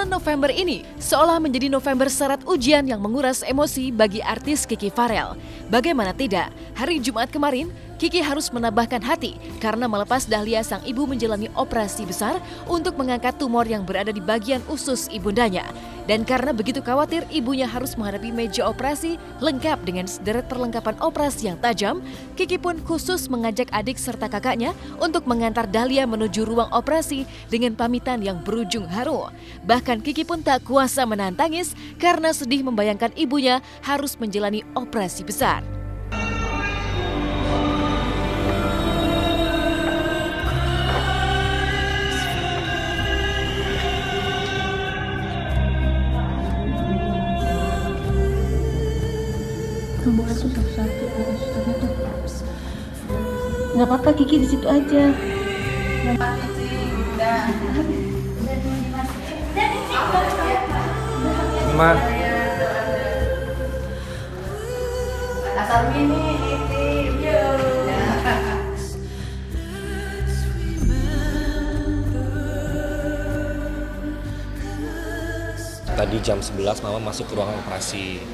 Bulan November ini seolah menjadi November syarat ujian yang menguras emosi bagi artis Kiki Farel. Bagaimana tidak, hari Jumat kemarin Kiki harus menambahkan hati karena melepas Dahlia sang ibu menjalani operasi besar untuk mengangkat tumor yang berada di bagian usus ibundanya. Dan karena begitu khawatir ibunya harus menghadapi meja operasi lengkap dengan sederet perlengkapan operasi yang tajam, Kiki pun khusus mengajak adik serta kakaknya untuk mengantar Dahlia menuju ruang operasi dengan pamitan yang berujung haru. Bahkan Kiki pun tak kuasa menahan tangis karena sedih membayangkan ibunya harus menjalani operasi besar. Kamu kan satu-satu, nggak apa-apa, Kiki di situ aja. Ma. Tadi jam 11 Mama masuk ke ruangan operasi.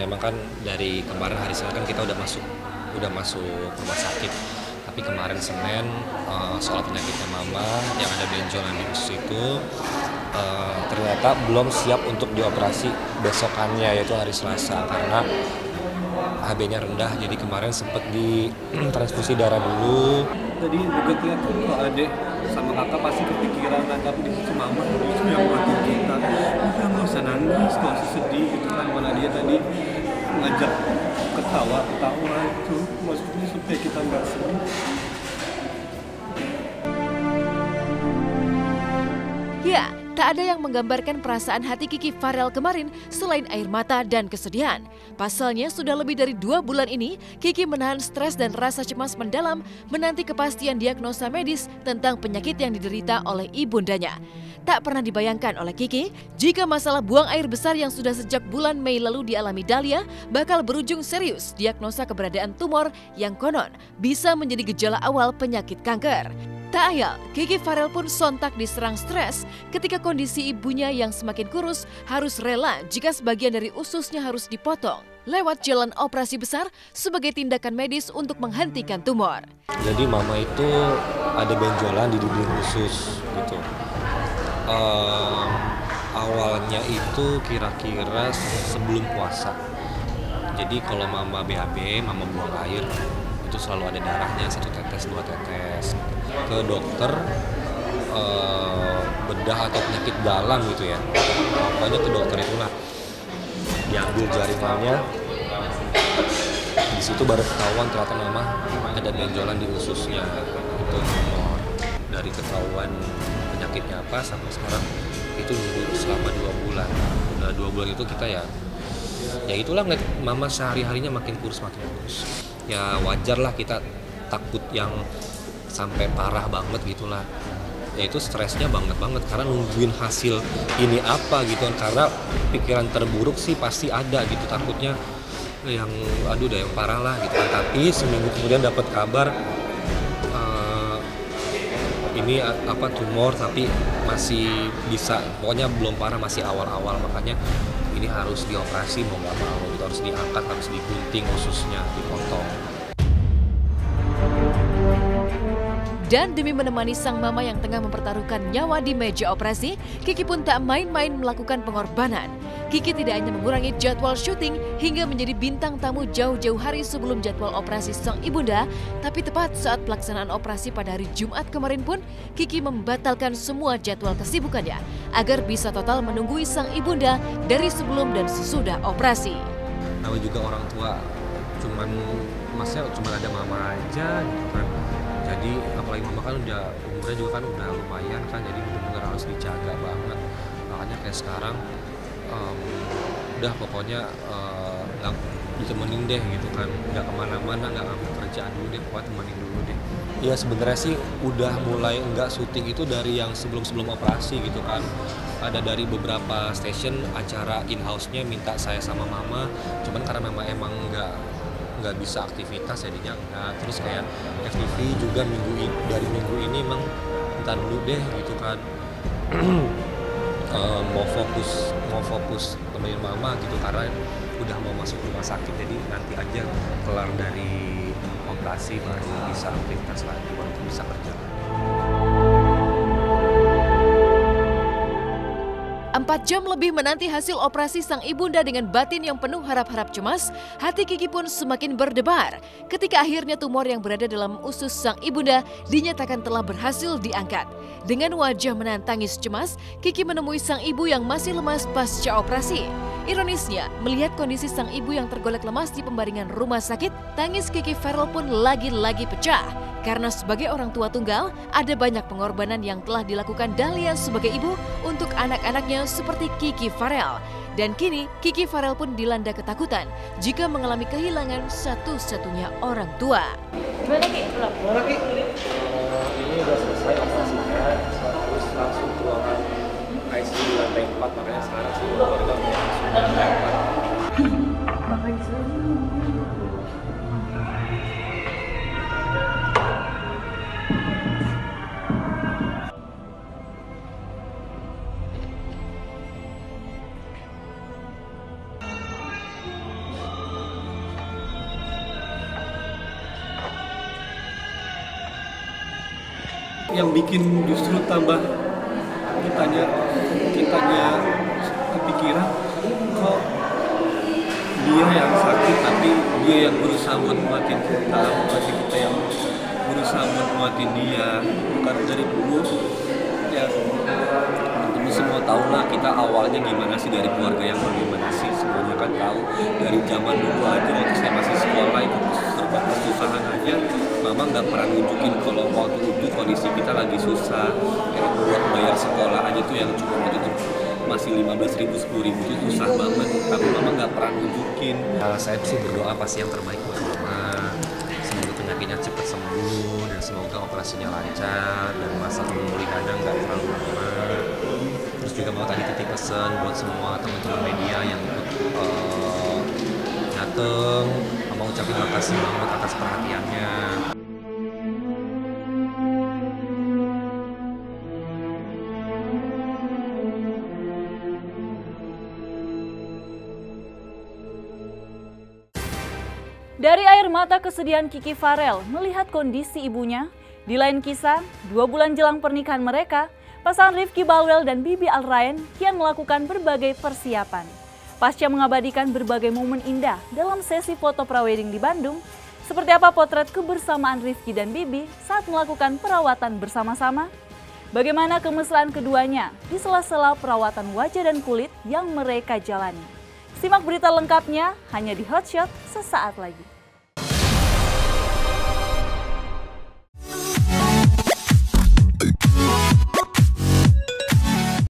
Memang kan dari kemarin hari Senin kan kita udah masuk rumah sakit. Tapi kemarin Senin soal penyakitnya Mama yang ada benjolan di usus itu ternyata belum siap untuk dioperasi besokannya, yaitu hari Selasa, karena HB-nya rendah. Jadi kemarin sempat di transfusi darah dulu. Tadi juga lihat kok adek sama kakak pasti kepikiran, tapi di situ Mama itu yang buatin kita. Udah nggak usah nangis, nggak usah sedih gitu kan. Mana dia tadi ngajak ketawa itu maksudnya supaya kita nggak sedih. Ya, tak ada yang menggambarkan perasaan hati Kiki Farel kemarin selain air mata dan kesedihan. Pasalnya sudah lebih dari 2 bulan ini, Kiki menahan stres dan rasa cemas mendalam menanti kepastian diagnosa medis tentang penyakit yang diderita oleh ibundanya. Tak pernah dibayangkan oleh Kiki jika masalah buang air besar yang sudah sejak bulan Mei lalu dialami Dahlia bakal berujung serius diagnosa keberadaan tumor yang konon bisa menjadi gejala awal penyakit kanker. Tak ayal, Kiki Farel pun sontak diserang stres ketika kondisi ibunya yang semakin kurus harus rela jika sebagian dari ususnya harus dipotong lewat jalan operasi besar sebagai tindakan medis untuk menghentikan tumor. Jadi Mama itu ada benjolan di dinding usus gitu. Awalnya itu kira-kira sebelum puasa. Jadi kalau Mama BAB, Mama buang air, itu selalu ada darahnya 1 tetes 2 tetes. Ke dokter bedah atau penyakit dalam gitu ya, pokoknya ke dokter itulah diambil jaringannya, di situ baru ketahuan ternyata Mama ada benjolan di ususnya itu. Dari ketahuan penyakitnya apa sampai sekarang itu nunggu selama 2 bulan. Nah 2 bulan itu kita ya itulah ngeliat Mama sehari-harinya makin kurus. Ya wajar lah kita takut yang sampai parah banget gitulah. Ya itu stresnya banget karena nungguin hasil ini apa gitu kan, karena pikiran terburuk sih pasti ada gitu, takutnya yang aduh udah yang parah lah gitu kan. Tapi seminggu kemudian dapat kabar ini tumor tapi masih bisa, pokoknya belum parah, masih awal-awal, makanya ini harus dioperasi mau nggak mau gitu, harus diangkat, harus digunting ususnya, dipotong. Dan demi menemani sang mama yang tengah mempertaruhkan nyawa di meja operasi, Kiki pun tak main-main melakukan pengorbanan. Kiki tidak hanya mengurangi jadwal syuting hingga menjadi bintang tamu jauh-jauh hari sebelum jadwal operasi sang ibunda, tapi tepat saat pelaksanaan operasi pada hari Jumat kemarin pun, Kiki membatalkan semua jadwal kesibukannya agar bisa total menunggui sang ibunda dari sebelum dan sesudah operasi. Namanya juga orang tua, cuma ada Mama aja gitu kan. Jadi apalagi Mama kan udah umurnya juga kan udah lumayan kan, jadi benar-benar harus dijaga banget. Makanya kayak sekarang udah pokoknya nggak ditemenin deh gitu kan, nggak kemana-mana, nggak ngambil kerjaan dulu deh, buat temenin dulu deh. Iya sebenarnya sih udah mulai nggak syuting itu dari yang sebelum operasi gitu kan. Ada dari beberapa stasiun acara in-house-nya minta saya sama Mama, cuman karena Mama emang nggak bisa aktivitas jadinya enggak. Terus kayak FTV juga dari minggu ini emang bentar dulu deh gitu kan. mau fokus temenin mama gitu karena udah mau masuk rumah sakit, jadi nanti aja kelar dari operasi baru bisa aktivitas lagi, baru bisa kerja. 4 jam lebih menanti hasil operasi sang ibunda dengan batin yang penuh harap-harap cemas, hati Kiki pun semakin berdebar ketika akhirnya tumor yang berada dalam usus sang ibunda dinyatakan telah berhasil diangkat. Dengan wajah menahan tangis cemas, Kiki menemui sang ibu yang masih lemas pasca operasi. Ironisnya, melihat kondisi sang ibu yang tergolek lemas di pembaringan rumah sakit, tangis Kiki Farel pun lagi-lagi pecah. Karena sebagai orang tua tunggal, ada banyak pengorbanan yang telah dilakukan Dahlia sebagai ibu untuk anak-anaknya seperti Kiki Farel. Dan kini, Kiki Farel pun dilanda ketakutan jika mengalami kehilangan satu-satunya orang tua. Gimana Ki? Gimana Ki? Ini udah selesai operasinya, terus langsung ke ruangan ICU di lantai 4, makanya sekarang sih keluarga mau langsung ke lantai 4. Makanya Yang bikin justru tambah kitanya kepikiran, kok dia yang sakit tapi dia yang berusaha buat nguatin kita, bukan kita yang berusaha buat nguatin dia. Karena dari dulu ya teman-teman semua tahu lah kita awalnya gimana sih dari keluarga yang bagaimana sih, semuanya kan tahu dari zaman dulu aja waktu saya masih sekolah itu serba kesusahan aja. Mama nggak pernah nunjukin kalau waktu itu kondisi kita lagi susah, ya, buat bayar sekolah aja tuh yang cuma waktu itu masih 15.000, 10.000 itu susah banget, tapi mama nggak pernah nunjukin. Saya sih berdoa pasti yang terbaik buat mama, semoga penyakitnya cepat sembuh dan semoga operasinya lancar dan masa pemulihannya nggak terlalu lama. Terus juga mau tadi titip pesan buat semua teman-teman media yang ikut dateng, mau ucapin makasih banget atas perhatiannya. Dari air mata kesedihan Kiki Farel melihat kondisi ibunya, di lain kisah, 2 bulan jelang pernikahan mereka, pasangan Rifky Balwel dan Bibi Alrayan kian melakukan berbagai persiapan. Pasca mengabadikan berbagai momen indah dalam sesi foto prawedding di Bandung, seperti apa potret kebersamaan Rifky dan Bibi saat melakukan perawatan bersama-sama? Bagaimana kemesraan keduanya di sela-sela perawatan wajah dan kulit yang mereka jalani? Simak berita lengkapnya hanya di Hotshot sesaat lagi.